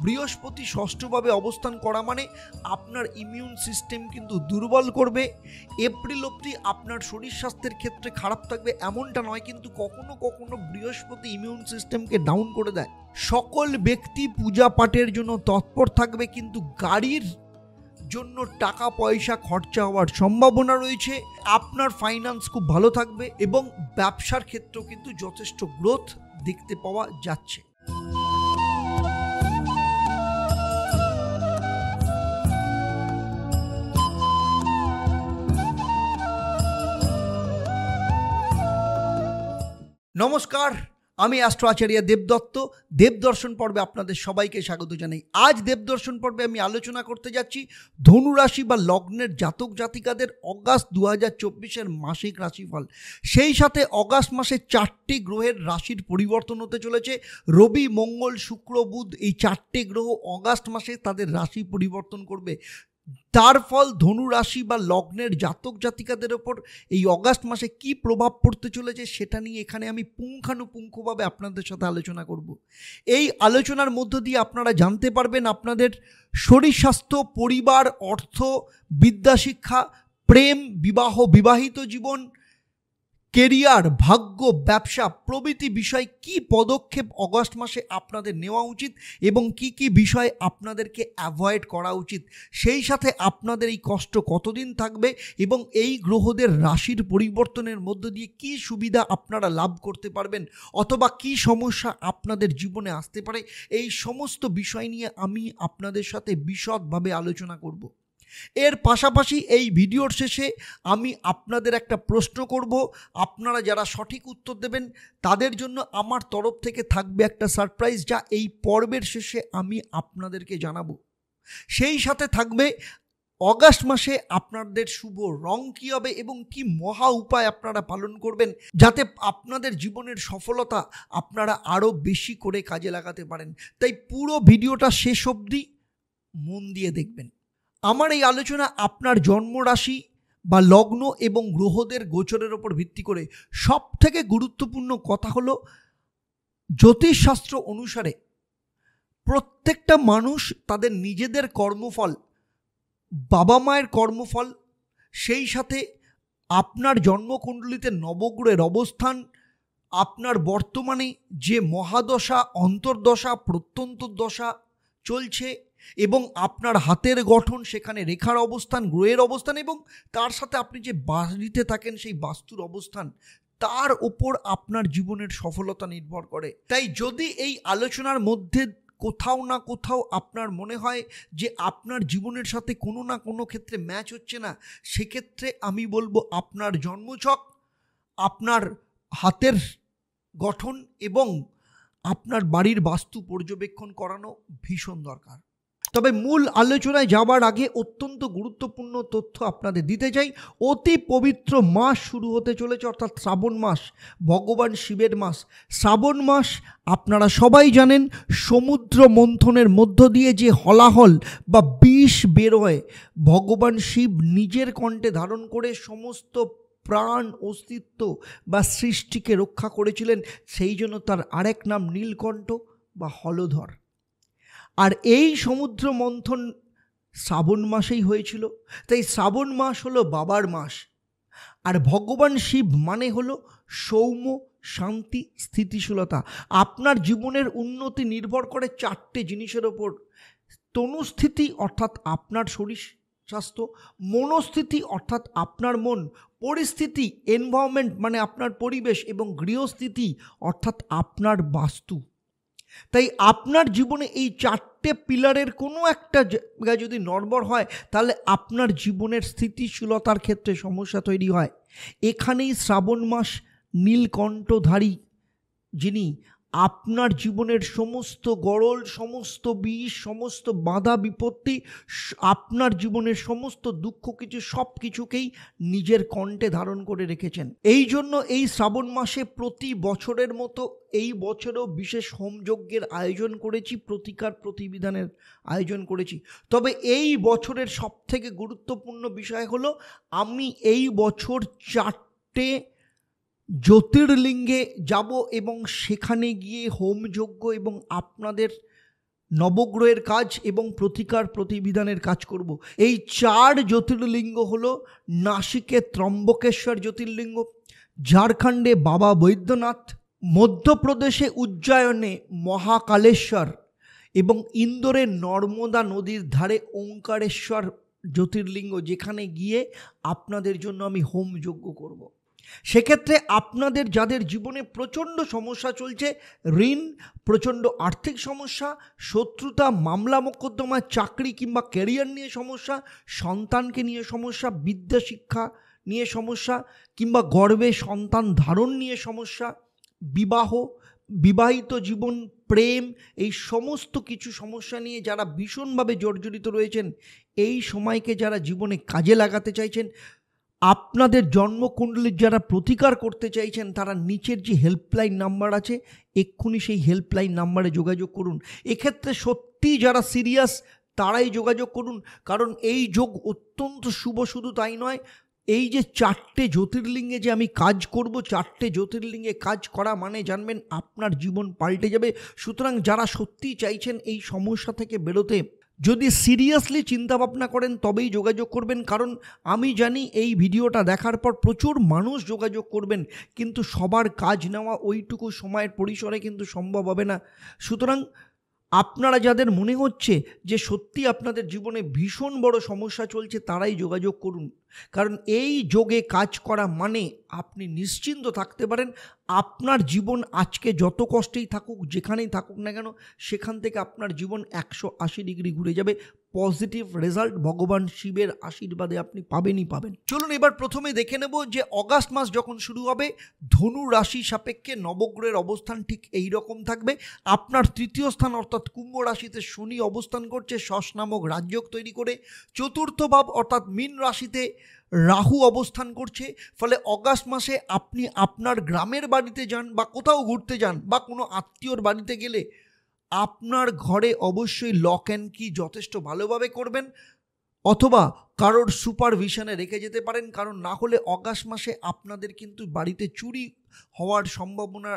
বৃহস্পতি ষষ্ঠভাবে অবস্থান করা মানে আপনার ইমিউন সিস্টেম কিন্তু দুর্বল করবে। এপ্রিল অবধি আপনার শরীর স্বাস্থ্যের ক্ষেত্রে খারাপ থাকবে এমনটা নয়, কিন্তু কখনো কখনো বৃহস্পতি ইমিউন সিস্টেমকে ডাউন করে দেয়। সকল ব্যক্তি পূজা পাঠের জন্য তৎপর থাকবে, কিন্তু গাড়ির জন্য টাকা পয়সা খরচা হওয়ার সম্ভাবনা রয়েছে। আপনার ফাইন্যান্স খুব ভালো থাকবে এবং ব্যবসার ক্ষেত্রেও কিন্তু যথেষ্ট গ্রোথ দেখতে পাওয়া যাচ্ছে। নমস্কার, আমি অ্যাস্ট্রো আচার্য দেবদত্ত। দেবদর্শন পর্বে আপনাদের সবাইকে স্বাগত জানাই। আজ দেবদর্শন পর্বে আমি আলোচনা করতে যাচ্ছি ধনু রাশি বা লগ্নের জাতক জাতিকাদের অগাস্ট 2024-এর মাসিক রাশিফল। সেই সাথে অগাস্ট মাসে 4টি গ্রহের রাশির পরিবর্তন হতে চলেছে। রবি, মঙ্গল, শুক্র, বুধ এই 4টে গ্রহ অগাস্ট মাসে তাদের রাশি পরিবর্তন করবে। তার ফল ধনু রাশি বা লগ্নের জাতক জাতিকাদের ওপর এই অগাস্ট মাসে কি প্রভাব পড়তে চলেছে সেটা নিয়ে এখানে আমি পুঙ্খানুপুঙ্খভাবে আপনাদের সাথে আলোচনা করব। এই আলোচনার মধ্য দিয়ে আপনারা জানতে পারবেন আপনাদের শরীর স্বাস্থ্য, পরিবার, অর্থ, বিদ্যা শিক্ষা, প্রেম, বিবাহ, বিবাহিত জীবন, কেরিয়ার, ভাগ্য, ব্যবসা প্রভৃতি বিষয় কি পদক্ষেপ অগাস্ট মাসে আপনাদের নেওয়া উচিত এবং কি কি বিষয় আপনাদেরকে অ্যাভয়েড করা উচিত। সেই সাথে আপনাদের এই কষ্ট কতদিন থাকবে এবং এই গ্রহদের রাশির পরিবর্তনের মধ্য দিয়ে কি সুবিধা আপনারা লাভ করতে পারবেন অথবা কি সমস্যা আপনাদের জীবনে আসতে পারে, এই সমস্ত বিষয় নিয়ে আমি আপনাদের সাথে বিশদভাবে আলোচনা করব। এর পাশাপাশি এই ভিডিওর শেষে আমি আপনাদের একটা প্রশ্ন করব। আপনারা যারা সঠিক উত্তর দেবেন তাদের জন্য আমার তরফ থেকে থাকবে একটা সারপ্রাইজ, যা এই পর্বের শেষে আমি আপনাদেরকে জানাবো। সেই সাথে থাকবে অগাস্ট মাসে আপনাদের শুভ রং কী হবে এবং কি মহা উপায় আপনারা পালন করবেন যাতে আপনাদের জীবনের সফলতা আপনারা আরও বেশি করে কাজে লাগাতে পারেন। তাই পুরো ভিডিওটা শেষ অবধি মন দিয়ে দেখবেন। আমার এই আলোচনা আপনার জন্মরাশি বা লগ্ন এবং গ্রহদের গোচরের ওপর ভিত্তি করে। সব থেকে গুরুত্বপূর্ণ কথা হলো জ্যোতিষশাস্ত্র অনুসারে প্রত্যেকটা মানুষ তাদের নিজেদের কর্মফল, বাবা মায়ের কর্মফল, সেই সাথে আপনার জন্মকুণ্ডলিতে নবগ্রহের অবস্থান, আপনার বর্তমানে যে মহাদশা, অন্তর্দশা, প্রত্যন্তর দশা চলছে এবং আপনার হাতের গঠন, সেখানে রেখার অবস্থান, গ্রহের অবস্থান এবং তার সাথে আপনি যে বাড়িতে থাকেন সেই বাস্তুর অবস্থান, তার ওপর আপনার জীবনের সফলতা নির্ভর করে। তাই যদি এই আলোচনার মধ্যে কোথাও না কোথাও আপনার মনে হয় যে আপনার জীবনের সাথে কোনো না কোনো ক্ষেত্রে ম্যাচ হচ্ছে না, সেক্ষেত্রে আমি বলবো আপনার জন্মছক, আপনার হাতের গঠন এবং আপনার বাড়ির বাস্তু পর্যবেক্ষণ করানো ভীষণ দরকার। তবে মূল আলোচনায় যাবার আগে অত্যন্ত গুরুত্বপূর্ণ তথ্য আপনাদের দিতে চাই। অতি পবিত্র মাস শুরু হতে চলেছে, অর্থাৎ শ্রাবণ মাস, ভগবান শিবের মাস। শ্রাবণ মাস আপনারা সবাই জানেন সমুদ্র মন্থনের মধ্য দিয়ে যে হলাহল বা বিষ বেরোয়, ভগবান শিব নিজের কণ্ঠে ধারণ করে সমস্ত প্রাণ, অস্তিত্ব বা সৃষ্টিকে রক্ষা করেছিলেন। সেই জন্য তার আরেক নাম নীলকণ্ঠ বা হলধর। আর এই সমুদ্র মন্থন শ্রাবণ মাসেই হয়েছিল। তাই শ্রাবণ মাস হলো বাবার মাস। আর ভগবান শিব মানে হলো সৌম্য, শান্তি, স্থিতিশীলতা। আপনার জীবনের উন্নতি নির্ভর করে 4টে জিনিসের ওপর। তনুস্থিতি অর্থাৎ আপনার শরীর স্বাস্থ্য, মনস্থিতি অর্থাৎ আপনার মন, পরিস্থিতি এনভায়রনমেন্ট মানে আপনার পরিবেশ এবং গৃহস্থিতি অর্থাৎ আপনার বাস্তু। তাই আপনার জীবনে এই 4টে পিলারের কোনো একটা জায়গায় যদি নড়বড় হয় তাহলে আপনার জীবনের স্থিতিশীলতার ক্ষেত্রে সমস্যা তৈরি হয়। এখানেই শ্রাবণ মাস নীলকণ্ঠধারী যিনি আপনার জীবনের সমস্ত গরল, সমস্ত বিষ, সমস্ত বাধা বিপত্তি, আপনার জীবনের সমস্ত দুঃখ কিছু সব কিছুকেই নিজের কণ্ঠে ধারণ করে রেখেছেন। এই জন্য এই শ্রাবণ মাসে প্রতি বছরের মতো এই বছরেও বিশেষ হোমযজ্ঞের আয়োজন করেছি, প্রতিকার প্রতিবিধানের আয়োজন করেছি। তবে এই বছরের সবথেকে গুরুত্বপূর্ণ বিষয় হলো আমি এই বছর 4টে জ্যোতির্লিঙ্গে যাব এবং সেখানে গিয়ে হোমযজ্ঞ এবং আপনাদের নবগ্রহের কাজ এবং প্রতিকার প্রতিবিধানের কাজ করব। এই 4 জ্যোতির্লিঙ্গ হলো নাসিকে ত্রম্বকেশ্বর জ্যোতির্লিঙ্গ, ঝাড়খণ্ডে বাবা বৈদ্যনাথ, মধ্যপ্রদেশে উজ্জয়নে মহাকালেশ্বর এবং ইন্দোরে নর্মদা নদীর ধারে ওঙ্কারেশ্বর জ্যোতির্লিঙ্গ, যেখানে গিয়ে আপনাদের জন্য আমি হোম যজ্ঞ করব। সেক্ষেত্রে আপনাদের যাদের জীবনে প্রচণ্ড সমস্যা চলছে, ঋণ, প্রচণ্ড আর্থিক সমস্যা, শত্রুতা, মামলা মোকদ্দমা, চাকরি কিংবা ক্যারিয়ার নিয়ে সমস্যা, সন্তানকে নিয়ে সমস্যা, বিদ্যা শিক্ষা নিয়ে সমস্যা কিংবা গর্ভে সন্তান ধারণ নিয়ে সমস্যা, বিবাহ, বিবাহিত জীবন, প্রেম, এই সমস্ত কিছু সমস্যা নিয়ে যারা ভীষণভাবে জর্জরিত রয়েছেন, এই সময়কে যারা জীবনে কাজে লাগাতে চাইছেন, আপনাদের জন্মকুণ্ডলীর যারা প্রতিকার করতে চাইছেন, তারা নিচের যে হেল্পলাইন নাম্বার আছে, এক্ষুনি সেই হেল্পলাইন নাম্বারে যোগাযোগ করুন। এক্ষেত্রে সত্যি যারা সিরিয়াস তারাই যোগাযোগ করুন, কারণ এই যোগ অত্যন্ত শুভ। শুধু তাই নয়, এই যে 4টে জ্যোতির্লিঙ্গে যে আমি কাজ করব, 4টে জ্যোতির্লিঙ্গে কাজ করা মানে জানবেন আপনার জীবন পাল্টে যাবে। সুতরাং যারা সত্যি চাইছেন এই সমস্যা থেকে বেরোতে, যদি সিরিয়াসলি চিন্তাভাবনা করেন তবেই যোগাযোগ করবেন, কারণ আমি জানি এই ভিডিওটা দেখার পর প্রচুর মানুষ যোগাযোগ করবেন, কিন্তু সবার কাজ নেওয়া ওইটুকু সময়ের পরিসরে কিন্তু সম্ভব হবে না। সুতরাং আপনারা যাদের মনে হচ্ছে যে সত্যি আপনাদের জীবনে ভীষণ বড় সমস্যা চলছে, তারাই যোগাযোগ করুন, কারণ এই যোগে কাজ করা মানে আপনি নিশ্চিন্ত থাকতে পারেন আপনার জীবন আজকে যত কষ্টেই থাকুক, যেখানেই থাকুক না কেন, সেখান থেকে আপনার জীবন 180 ডিগ্রি ঘুরে যাবে। পজিটিভ রেজাল্ট ভগবান শিবের আশীর্বাদে আপনি পাবেনই পাবেন। চলুন এবার প্রথমে দেখে নেব যে অগাস্ট মাস যখন শুরু হবে, ধনু রাশি সাপেক্ষে নবগ্রহের অবস্থান ঠিক এই রকম থাকবে। আপনার তৃতীয় স্থান অর্থাৎ কুম্ভ রাশিতে শনি অবস্থান করছে শশ নামক রাজযোগ তৈরি করে। চতুর্থ ভাব অর্থাৎ মীন রাশিতে রাহু অবস্থান করছে। ফলে অগাস্ট মাসে আপনি আপনার গ্রামের বাড়িতে যান বা কোথাও ঘুরতে যান বা কোনো আত্মীয়র বাড়িতে গেলে আপনার ঘরে অবশ্যই লক অ্যান্ড কি যথেষ্ট ভালোভাবে করবেন, অথবা কারোর সুপারভিশনে রেখে যেতে পারেন, কারণ না হলে অগাস্ট মাসে আপনাদের কিন্তু বাড়িতে চুরি হওয়ার সম্ভাবনা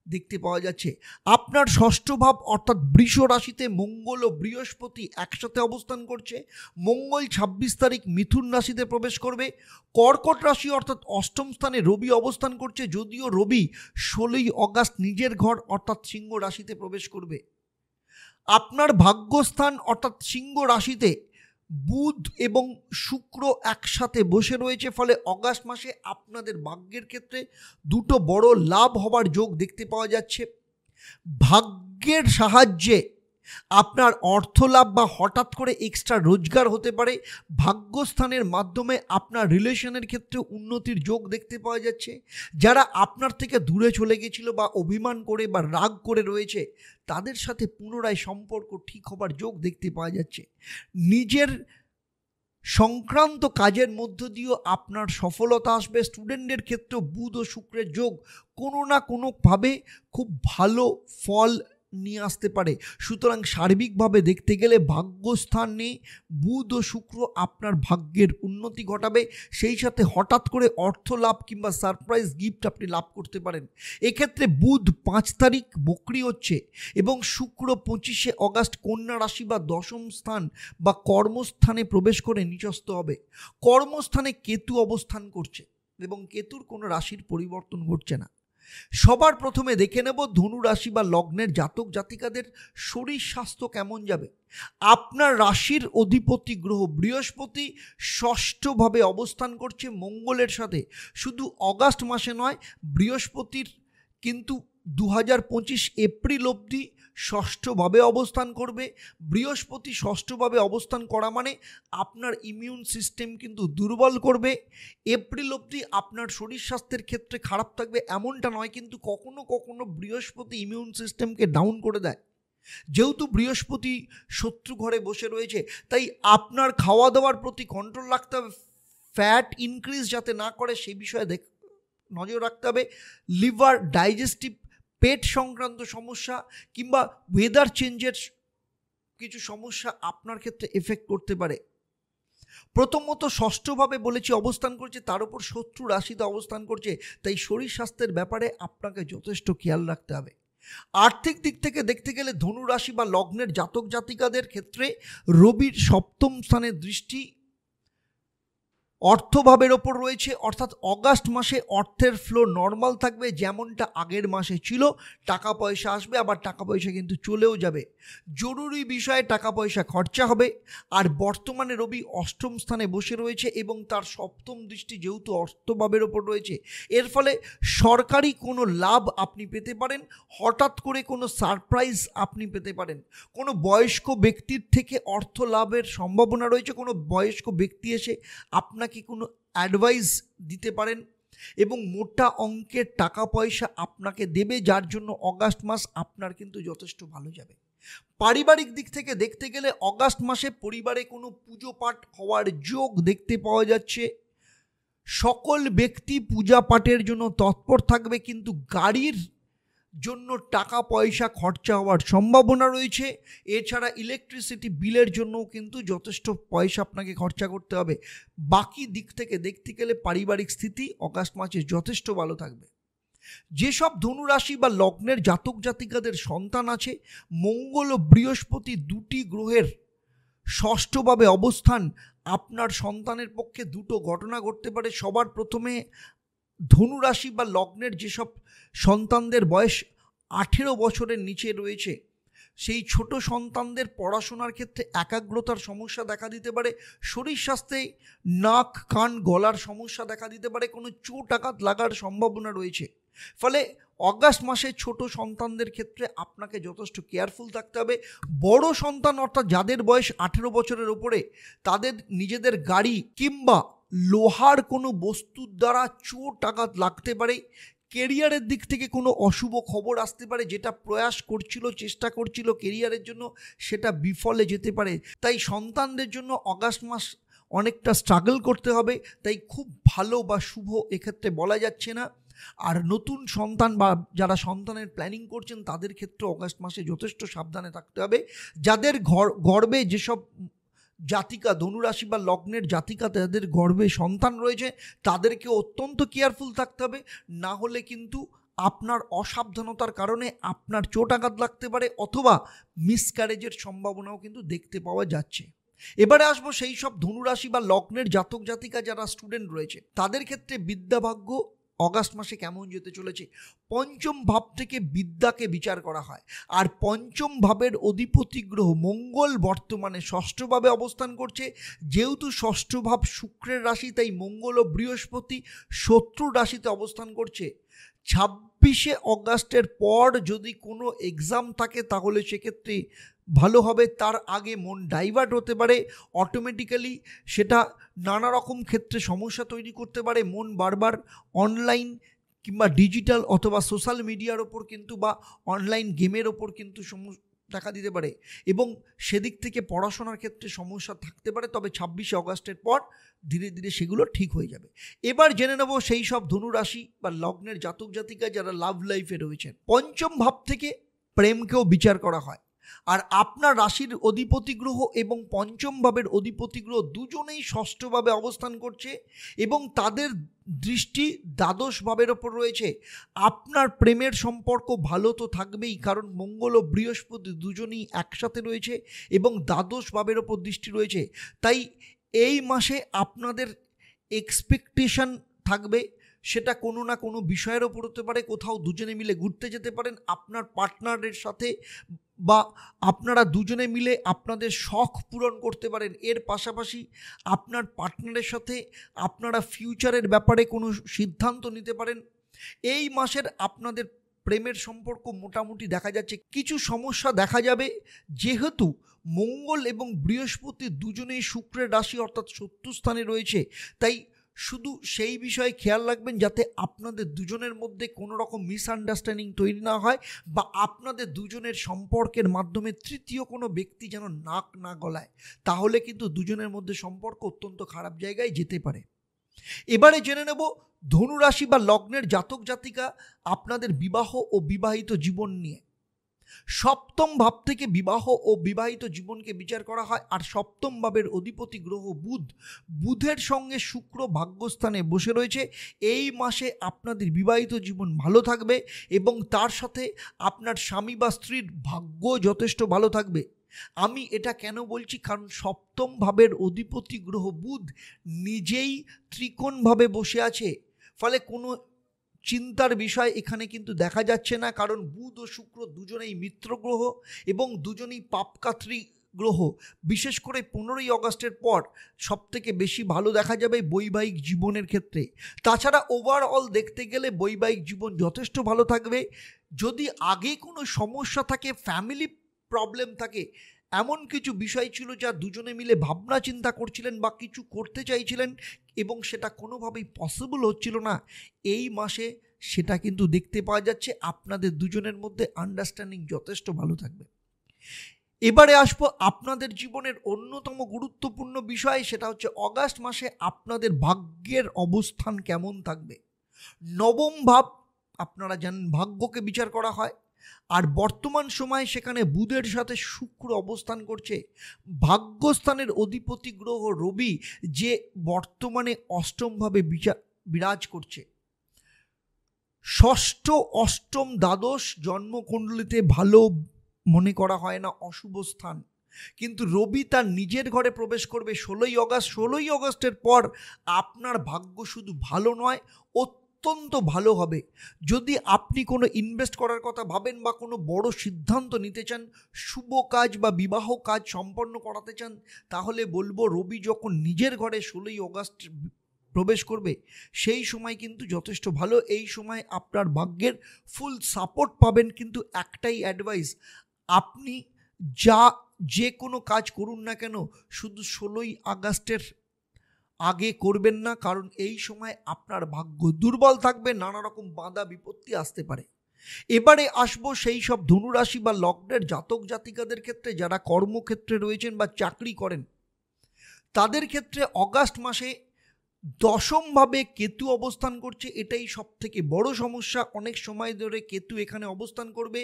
দেখতে পাওয়া যাচ্ছে। আপনার ষষ্ঠ ভাব অর্থাৎ বৃষ রাশিতে মঙ্গল ও বৃহস্পতি একসাথে অবস্থান করছে। মঙ্গল 26 তারিখ মিথুন রাশিতে প্রবেশ করবে। কর্কট রাশি অর্থাৎ অষ্টম স্থানে রবি অবস্থান করছে, যদিও রবি 16ই অগাস্ট নিজের ঘর অর্থাৎ সিংহ রাশিতে প্রবেশ করবে। আপনার ভাগ্যস্থান অর্থাৎ সিংহ রাশিতে বুধ এবং শুক্র একসাথে বসে রয়েছে। ফলে অগাস্ট মাসে আপনাদের ভাগ্যের ক্ষেত্রে দুটো বড় লাভ হবার যোগ দেখতে পাওয়া যাচ্ছে। ভাগ্যের সাহায্যে আপনার অর্থ লাভ বা হঠাৎ করে এক্সট্রা রোজগার হতে পারে। ভাগ্যস্থানের মাধ্যমে আপনার রিলেশনের ক্ষেত্রে উন্নতির যোগ দেখতে পাওয়া যাচ্ছে। যারা আপনার থেকে দূরে চলে গেছিল বা অভিমান করে বা রাগ করে রয়েছে, তাদের সাথে পুনরায় সম্পর্ক ঠিক হবার যোগ দেখতে পাওয়া যাচ্ছে। নিজের সংক্রান্ত কাজের মধ্য দিয়েও আপনার সফলতা আসবে। স্টুডেন্টদের ক্ষেত্রে বুধ ও শুক্রের যোগ কোনো না কোনোভাবে খুব ভালো ফল নিয়ে আসতে পারে। সুতরাং সার্বিকভাবে দেখতে গেলে ভাগ্যস্থানে বুধ ও শুক্র আপনার ভাগ্যের উন্নতি ঘটাবে। সেই সাথে হঠাৎ করে অর্থ লাভ কিংবা সারপ্রাইজ গিফট আপনি লাভ করতে পারেন। এক্ষেত্রে বুধ 5 তারিখ বক্রি হচ্ছে এবং শুক্র 25শে অগাস্ট কন্যা রাশি বা দশম স্থান বা কর্মস্থানে প্রবেশ করে নিচস্থ হবে। কর্মস্থানে কেতু অবস্থান করছে এবং কেতুর কোনো রাশির পরিবর্তন ঘটছে না। সবার প্রথমে দেখে নেব ধনু রাশি বা লগ্নের জাতক জাতিকাদের শরীর স্বাস্থ্য কেমন যাবে। আপনার রাশির অধিপতি গ্রহ বৃহস্পতি ষষ্ঠভাবে অবস্থান করছে মঙ্গলের সাথে। শুধু অগাস্ট মাসে নয়, বৃহস্পতির কিন্তু 2025 এপ্রিল অবধি ষষ্ঠভাবে অবস্থান করবে। বৃহস্পতি ষষ্ঠভাবে অবস্থান করা মানে আপনার ইমিউন সিস্টেম কিন্তু দুর্বল করবে। এপ্রিল অবধি আপনার শরীর স্বাস্থ্যের ক্ষেত্রে খারাপ থাকবে এমনটা নয়, কিন্তু কখনো কখনো বৃহস্পতি ইমিউন সিস্টেমকে ডাউন করে দেয়। যেহেতু বৃহস্পতি শত্রু ঘরে বসে রয়েছে, তাই আপনার খাওয়া দাওয়ার প্রতি কন্ট্রোল রাখতে হবে। ফ্যাট ইনক্রিজ যাতে না করে সেই বিষয়ে নজর রাখতে হবে। লিভার, ডাইজেস্টিভ, পেট সংক্রান্ত সমস্যা কিংবা ওয়েদার চেঞ্জের কিছু সমস্যা আপনার ক্ষেত্রে এফেক্ট করতে পারে। প্রথমত ষষ্ঠভাবে বলেছি অবস্থান করছে, তার উপর শত্রু রাশিতে অবস্থান করছে, তাই শরীর স্বাস্থ্যের ব্যাপারে আপনাকে যথেষ্ট খেয়াল রাখতে হবে। আর্থিক দিক থেকে দেখতে গেলে ধনু রাশি বা লগ্নের জাতক জাতিকাদের ক্ষেত্রে রবির সপ্তম স্থানে দৃষ্টি অর্থভাবের ওপর রয়েছে, অর্থাৎ অগাস্ট মাসে অর্থের ফ্লো নর্মাল থাকবে, যেমনটা আগের মাসে ছিল। টাকা পয়সা আসবে, আবার টাকা পয়সা কিন্তু চলেও যাবে। জরুরি বিষয়ে টাকা পয়সা খরচা হবে। আর বর্তমানে রবি অষ্টম স্থানে বসে রয়েছে এবং তার সপ্তম দৃষ্টি যেহেতু অর্থভাবের ওপর রয়েছে, এর ফলে সরকারি কোনো লাভ আপনি পেতে পারেন, হঠাৎ করে কোনো সারপ্রাইজ আপনি পেতে পারেন, কোনো বয়স্ক ব্যক্তির থেকে অর্থ লাভের সম্ভাবনা রয়েছে, কোনো বয়স্ক ব্যক্তি এসে আপনাকে কোনো অ্যাডভাইস দিতে পারেন এবং মোটা অঙ্কের টাকা পয়সা আপনাকে দেবে, যার জন্য অগাস্ট মাস আপনার কিন্তু যথেষ্ট ভালো যাবে। পারিবারিক দিক থেকে দেখতে গেলে অগাস্ট মাসে পরিবারে কোনো পুজো পাঠ হওয়ার যোগ দেখতে পাওয়া যাচ্ছে। সকল ব্যক্তি পূজা পাঠের জন্য তৎপর থাকবে, কিন্তু গাড়ির জন্য টাকা পয়সা খরচা হওয়ার সম্ভাবনা রয়েছে। এছাড়া ইলেকট্রিসিটি বিলের জন্য কিন্তু যথেষ্ট পয়সা আপনাকে খরচা করতে হবে। বাকি দিক থেকে দেখতে গেলে পারিবারিক স্থিতি অগাস্ট মাসে যথেষ্ট ভালো থাকবে। যেসব ধনুরাশি বা লগ্নের জাতক জাতিকাদের সন্তান আছে, মঙ্গল ও বৃহস্পতি দুটি গ্রহের ষষ্ঠভাবে অবস্থান আপনার সন্তানের পক্ষে দুটো ঘটনা ঘটতে পারে। সবার প্রথমে ধনুরাশি বা লগ্নের যেসব সন্তানদের বয়স 18 বছরের নিচে রয়েছে, সেই ছোট সন্তানদের পড়াশোনার ক্ষেত্রে একাগ্রতার সমস্যা দেখা দিতে পারে। শরীর স্বাস্থ্যে নাক কান গলার সমস্যা দেখা দিতে পারে, কোনো চোট আঘাত লাগার সম্ভাবনা রয়েছে। ফলে অগাস্ট মাসে ছোট সন্তানদের ক্ষেত্রে আপনাকে যথেষ্ট কেয়ারফুল থাকতে হবে। বড় সন্তান অর্থাৎ যাদের বয়স 18 বছরের ওপরে, তাদের নিজেদের গাড়ি কিংবা লোহার কোনো বস্তুর দ্বারা চোট আঘাত লাগতে পারে। কেরিয়ারের দিক থেকে কোনো অশুভ খবর আসতে পারে, যেটা প্রয়াস করছিল, চেষ্টা করছিল কেরিয়ারের জন্য, সেটা বিফলে যেতে পারে। তাই সন্তানদের জন্য অগাস্ট মাস অনেকটা স্ট্রাগল করতে হবে, তাই খুব ভালো বা শুভ এক্ষেত্রে বলা যাচ্ছে না। আর নতুন সন্তান বা যারা সন্তানের প্ল্যানিং করছেন, তাদের ক্ষেত্রে অগাস্ট মাসে যথেষ্ট সাবধানে থাকতে হবে। যাদের গর্ভে যেসব জাতিকা, ধনুরাশি বা লগ্নের জাতিকা, তাদের গর্ভে সন্তান রয়েছে, তাদেরকে অত্যন্ত কেয়ারফুল থাকতে হবে। না হলে কিন্তু আপনার অসাবধানতার কারণে আপনার চোট আঘাত লাগতে পারে, অথবা মিসক্যারেজের সম্ভাবনাও কিন্তু দেখতে পাওয়া যাচ্ছে। এবারে আসবো সেই সব ধনুরাশি বা লগ্নের জাতক জাতিকা যারা স্টুডেন্ট রয়েছে, তাদের ক্ষেত্রে বিদ্যাভাগ্য অগাস্ট মাসে কেমন যেতে চলেছে। পঞ্চম ভাব থেকে বিদ্যাকে বিচার করা হয়, আর পঞ্চম ভাবের অধিপতি গ্রহ মঙ্গল বর্তমানে ষষ্ঠভাবে অবস্থান করছে। যেহেতু ষষ্ঠ ভাব শুক্রের রাশি, তাই মঙ্গল ও বৃহস্পতি শত্রু রাশিতে অবস্থান করছে। 26শে অগাস্টের পর যদি কোনো এক্সাম থাকে, তাহলে সেক্ষেত্রে ভালো হবে। তার আগে মন ডাইভার্ট হতে পারে, অটোমেটিক্যালি সেটা নানা রকম ক্ষেত্রে সমস্যা তৈরি করতে পারে। মন বারবার অনলাইন কিংবা ডিজিটাল অথবা সোশ্যাল মিডিয়ার ওপর কিন্তু বা অনলাইন গেমের ওপর কিন্তু দেখা দিতে পারে, এবং সেদিক থেকে পড়াশোনার ক্ষেত্রে সমস্যা থাকতে পারে। তবে 26শে অগাস্টের পর ধীরে ধীরে সেগুলো ঠিক হয়ে যাবে। এবার জেনে নেব সেই সব ধনুরাশি বা লগ্নের জাতক জাতিকা যারা লাভ লাইফে রয়েছেন। পঞ্চম ভাব থেকে প্রেমকেও বিচার করা হয়, আর আপনার রাশির অধিপতি গ্রহ এবং পঞ্চম ভাবের অধিপতি গ্রহ দুজনেই ষষ্ঠভাবে অবস্থান করছে এবং তাদের দৃষ্টি দ্বাদশ ভাবের ওপর রয়েছে। আপনার প্রেমের সম্পর্ক ভালো তো থাকবেই, কারণ মঙ্গল ও বৃহস্পতি দুজনেই একসাথে রয়েছে এবং দ্বাদশ ভাবের ওপর দৃষ্টি রয়েছে। তাই এই মাসে আপনাদের এক্সপেকটেশন থাকবে, সেটা কোনো না কোনো বিষয়ের ওপর হতে পারে। কোথাও দুজনে মিলে ঘুরতে যেতে পারেন আপনার পার্টনারের সাথে, বা আপনারা দুজনে মিলে আপনাদের শখ পূরণ করতে পারেন। এর পাশাপাশি আপনার পার্টনারের সাথে আপনারা ফিউচারের ব্যাপারে কোনো সিদ্ধান্ত নিতে পারেন। এই মাসের আপনাদের প্রেমের সম্পর্ক মোটামুটি দেখা যাচ্ছে কিছু সমস্যা দেখা যাবে, যেহেতু মঙ্গল এবং বৃহস্পতি দুজনেই শুক্রের রাশি অর্থাৎ শত্রুস্থানে রয়েছে। তাই শুধু সেই বিষয়ে খেয়াল রাখবেন যাতে আপনাদের দুজনের মধ্যে কোনো রকম মিসআন্ডারস্ট্যান্ডিং তৈরি না হয়, বা আপনাদের দুজনের সম্পর্কের মাধ্যমে তৃতীয় কোনো ব্যক্তি যেন নাক না গলায়, তাহলে কিন্তু দুজনের মধ্যে সম্পর্ক অত্যন্ত খারাপ জায়গায় যেতে পারে। এবারে জেনে নেব ধনুরাশি বা লগ্নের জাতক জাতিকা আপনাদের বিবাহ ও বিবাহিত জীবন নিয়ে। সপ্তম ভাব থেকে বিবাহ ও বিবাহিত জীবনকে বিচার করা হয়। আর সপ্তম ভাবের অধিপতি গ্রহ বুধের সঙ্গে শুক্র ভাগ্যস্থানে বসে রয়েছে। এই মাসে আপনাদের বিবাহিত জীবন ভালো থাকবে এবং তার সাথে আপনার স্বামী বা স্ত্রীর ভাগ্য যথেষ্ট ভালো থাকবে। আমি এটা কেন বলছি, কারণ সপ্তম ভাবের অধিপতি গ্রহ বুধ নিজেই ত্রিকোণভাবে বসে আছে, ফলে কোনো চিন্তার বিষয় এখানে কিন্তু দেখা যাচ্ছে না, কারণ বুধ ও শুক্র দুজনেই মিত্র গ্রহ এবং দুজনেই পাপকাত্রী গ্রহ। বিশেষ করে 15ই অগস্টের পর সবথেকে বেশি ভালো দেখা যাবে বৈবাহিক জীবনের ক্ষেত্রে। তাছাড়া ওভারঅল দেখতে গেলে বৈবাহিক জীবন যথেষ্ট ভালো থাকবে। যদি আগে কোনো সমস্যা থাকে, ফ্যামিলি প্রবলেম থাকে, এমন কিছু বিষয় ছিল যা দুজনে মিলে ভাবনা চিন্তা করছিলেন বা কিছু করতে চাইছিলেন এবং সেটা কোনোভাবেই পসিবল হচ্ছিল না, এই মাসে সেটা কিন্তু দেখতে পাওয়া যাচ্ছে। আপনাদের দুজনের মধ্যে আন্ডারস্ট্যান্ডিং যথেষ্ট ভালো থাকবে। এবারে আসবো আপনাদের জীবনের অন্যতম গুরুত্বপূর্ণ বিষয়, সেটা হচ্ছে অগাস্ট মাসে আপনাদের ভাগ্যের অবস্থান কেমন থাকবে। নবম ভাব আপনারা জানেন ভাগ্যকে বিচার করা হয়, আর বর্তমান সময়ে সেখানে বুধের সাথে শুক্র অবস্থান করছে। ভাগ্যস্থানের অধিপতি গ্রহ রবি, যে বর্তমানে অষ্টমভাবে বিরাজ করছে। ষষ্ঠ, অষ্টম, দ্বাদশ জন্মকুণ্ডলিতে ভালো মনে করা হয় না, অশুভ স্থান। কিন্তু রবি তার নিজের ঘরে প্রবেশ করবে 16ই অগস্ট। 16ই অগস্টের পর আপনার ভাগ্য শুধু ভালো নয়, অত্যন্ত ভালো হবে। যদি আপনি কোনো ইনভেস্ট করার কথা ভাবেন বা কোনো বড় সিদ্ধান্ত নিতে চান, শুভ কাজ বা বিবাহ কাজ সম্পন্ন করাতে চান, তাহলে বলবো রবি যখন নিজের ঘরে 16ই অগস্ট প্রবেশ করবে, সেই সময় কিন্তু যথেষ্ট ভালো। এই সময় আপনার ভাগ্যের ফুল সাপোর্ট পাবেন। কিন্তু একটাই অ্যাডভাইস, আপনি যে কোনো কাজ করুন না কেন, শুধু 16ই আগস্টের আগে করবেন না, কারণ এই সময় আপনার ভাগ্য দুর্বল থাকবে, নানা রকম বাধা বিপত্তি আসতে পারে। এবারে আসবো সেই সব ধনুরাশি বা লগ্নের জাতক জাতিকাদের ক্ষেত্রে যারা কর্মক্ষেত্রে রয়েছেন বা চাকরি করেন। তাদের ক্ষেত্রে অগাস্ট মাসে দশমভাবে কেতু অবস্থান করছে, এটাই সব থেকে বড় সমস্যা। অনেক সময় ধরে কেতু এখানে অবস্থান করবে।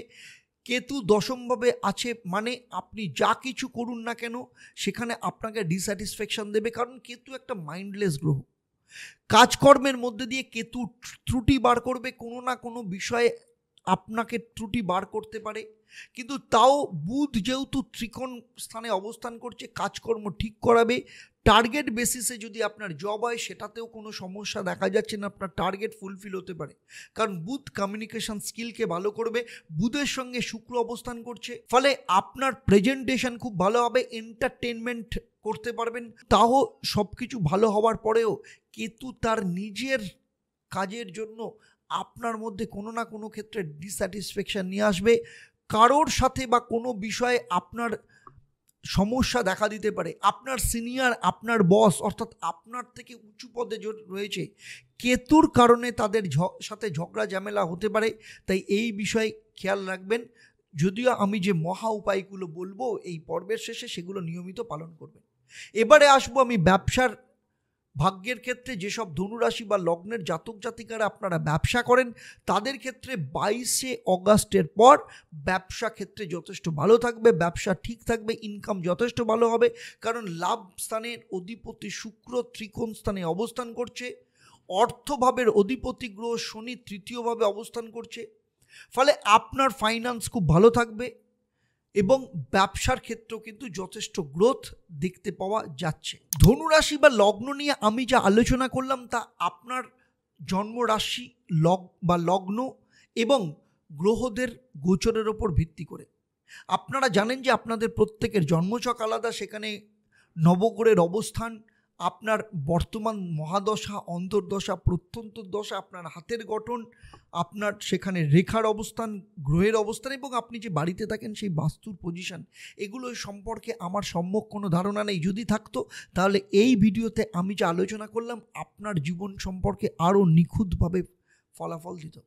কেতু দশমভাবে আছে মানে আপনি যা কিছু করুন না কেন সেখানে আপনাকে ডিস্যাটিসফ্যাকশন দেবে, কারণ কেতু একটা মাইন্ডলেস গ্রহ। কাজকর্মের মধ্যে দিয়ে কেতু ত্রুটি বার করবে, কোনো না কোনো বিষয়ে আপনাকে ত্রুটি বার করতে পারে। কিন্তু তাও বুধ যেহেতু ত্রিকোণ স্থানে অবস্থান করছে, কাজকর্ম ঠিক করাবে। টার্গেট বেসিসে যদি আপনার জব হয়, সেটাতেও কোনো সমস্যা দেখা যাচ্ছে না, আপনার টার্গেট ফুলফিল হতে পারে, কারণ বুধ কমিউনিকেশন স্কিলকে ভালো করবে। বুধের সঙ্গে শুক্র অবস্থান করছে, ফলে আপনার প্রেজেন্টেশন খুব ভালো হবে, এন্টারটেনমেন্ট করতে পারবেন। তাও সব কিছু ভালো হওয়ার পরেও কেতু তার নিজের কাজের জন্য আপনার মধ্যে কোনো না কোনো ক্ষেত্রে ডিস্যাটিসফ্যাকশন নিয়ে আসবে। কারোর সাথে বা কোনো বিষয়ে আপনার সমস্যা দেখা দিতে পারে। আপনার সিনিয়র, আপনার বস অর্থাৎ আপনার থেকে উঁচু পদে রয়েছে, কেতুর কারণে তাদের সাথে ঝগড়া ঝামেলা হতে পারে। তাই এই বিষয়ে খেয়াল রাখবেন। যদিও আমি যে মহা উপায়গুলো বলবো এই পর্বের শেষে, সেগুলো নিয়মিত পালন করবেন। এবারে আসবো আমি ব্যবসার ভাগ্যের ক্ষেত্রে। যেসব ধনুরাশি বা লগ্নের জাতক জাতিকারা আপনারা ব্যবসা করেন, তাদের ক্ষেত্রে 22শে অগাস্টের পর ব্যবসা ক্ষেত্রে যথেষ্ট ভালো থাকবে, ব্যবসা ঠিক থাকবে, ইনকাম যথেষ্ট ভালো হবে, কারণ লাভ স্থানের অধিপতি শুক্র ত্রিকোণ স্থানে অবস্থান করছে। অর্থভাবের অধিপতি গ্রহ শনি তৃতীয়ভাবে অবস্থান করছে, ফলে আপনার ফাইন্যান্স খুব ভালো থাকবে এবং ব্যবসার ক্ষেত্রেও কিন্তু যথেষ্ট গ্রোথ দেখতে পাওয়া যাচ্ছে। ধনুরাশি বা লগ্ন নিয়ে আমি যা আলোচনা করলাম তা আপনার জন্মরাশি বা লগ্ন এবং গ্রহদের গোচরের ওপর ভিত্তি করে। আপনারা জানেন যে আপনাদের প্রত্যেকের জন্মছক আলাদা, সেখানে নবগ্রহের অবস্থান, আপনার বর্তমান মহাদশা, অন্তর্দশা, প্রত্যন্তর দশা, আপনার হাতের গঠন, আপনার সেখানে রেখার অবস্থান, গ্রহের অবস্থান এবং আপনি যে বাড়িতে থাকেন সেই বাস্তুর পজিশন, এগুলো সম্পর্কে আমার সম্যক কোনো ধারণা নেই। যদি থাকতো তাহলে এই ভিডিওতে আমি যা আলোচনা করলাম আপনার জীবন সম্পর্কে আরও নিখুঁতভাবে ফলাফল দিত।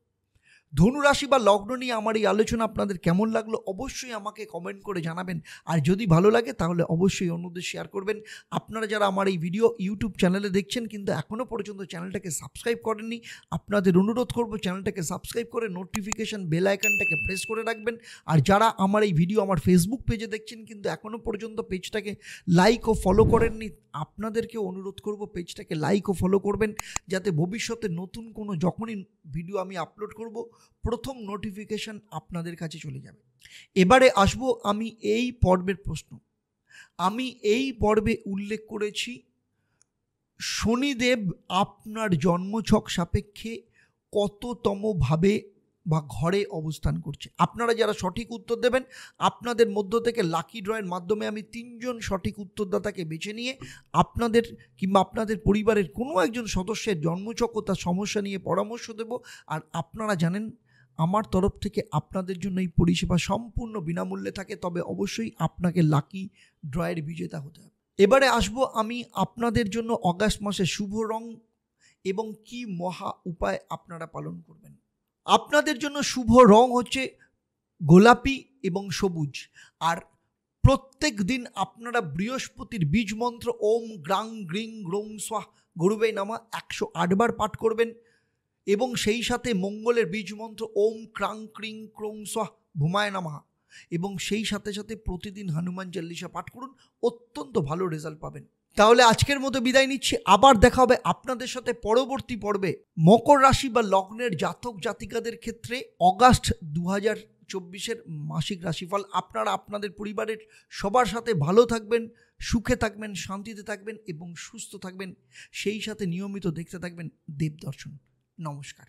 ধনুরাশি বা লগ্ন নিয়ে আমার এই আলোচনা আপনাদের কেমন লাগলো অবশ্যই আমাকে কমেন্ট করে জানাবেন। আর যদি ভালো লাগে তাহলে অবশ্যই অন্যদের শেয়ার করবেন। আপনারা যারা আমার এই ভিডিও ইউটিউব চ্যানেলে দেখছেন কিন্তু এখনও পর্যন্ত চ্যানেলটাকে সাবস্ক্রাইব করেননি, আপনাদের অনুরোধ করব চ্যানেলটাকে সাবস্ক্রাইব করে নোটিফিকেশান বেল আইকনটাকে প্রেস করে রাখবেন। আর যারা আমার এই ভিডিও আমার ফেসবুক পেজে দেখছেন কিন্তু এখনও পর্যন্ত পেজটাকে লাইক ও ফলো করেননি, আপনাদেরকে অনুরোধ করব পেজটাকে লাইক ও ফলো করবেন, যাতে ভবিষ্যতে নতুন কোনো যখনই ভিডিও আমি আপলোড করব প্রথম নোটিফিকেশান আপনাদের কাছে চলে যাবে। এবারে আসবো আমি এই পর্বের প্রশ্ন। আমি এই পর্বে উল্লেখ করেছি শনিদেব আপনার জন্মছক সাপেক্ষে কততম ভাবে বা ঘরে অবস্থান করছে। আপনারা যারা সঠিক উত্তর দেবেন আপনাদের মধ্য থেকে লাকি ড্রয়ের মাধ্যমে আমি 3 জন সঠিক উত্তরদাতাকে বেছে নিয়ে আপনাদের কিংবা আপনাদের পরিবারের কোনো একজন সদস্যের জন্মছক ও তার সমস্যা নিয়ে পরামর্শ দেব। আর আপনারা জানেন আমার তরফ থেকে আপনাদের জন্য এই পরিষেবা সম্পূর্ণ বিনামূল্যে থাকে, তবে অবশ্যই আপনাকে লাকি ড্রয়ের বিজেতা হতে হবে। এবারে আসবো আমি আপনাদের জন্য অগাস্ট মাসে শুভ রং এবং কি মহা উপায় আপনারা পালন করবেন। আপনাদের জন্য শুভ রং হচ্ছে গোলাপি এবং সবুজ। আর প্রত্যেক দিন আপনারা বৃহস্পতির বীজ মন্ত্র ওম গ্রাং গ্রিং গ্রৌং স্বাহ গুরুবে নামা 108 বার পাঠ করবেন এবং সেই সাথে মঙ্গলের বীজ মন্ত্র ওম ক্রাং ক্রিং ক্রৌং স্বাহ ভূমায় নামা এবং সেই সাথে সাথে প্রতিদিন হনুমান চল্লিশা পাঠ করুন, অত্যন্ত ভালো রেজাল্ট পাবেন। তাহলে আজকের মতো বিদায় নিচ্ছি, আবার দেখা হবে আপনাদের সাথে পরবর্তী পর্বে। মকর রাশি বা লগ্নের জাতক জাতিকাদের ক্ষেত্রে অগাস্ট 2024 মাসিক রাশিফল। আপনারা আপনাদের পরিবারের সবার সাথে ভালো থাকবেন, সুখে থাকবেন, শান্তিতে থাকবেন এবং সুস্থ থাকবেন। সেই সাথে নিয়মিত দেখতে থাকবেন দেবদর্শন। নমস্কার।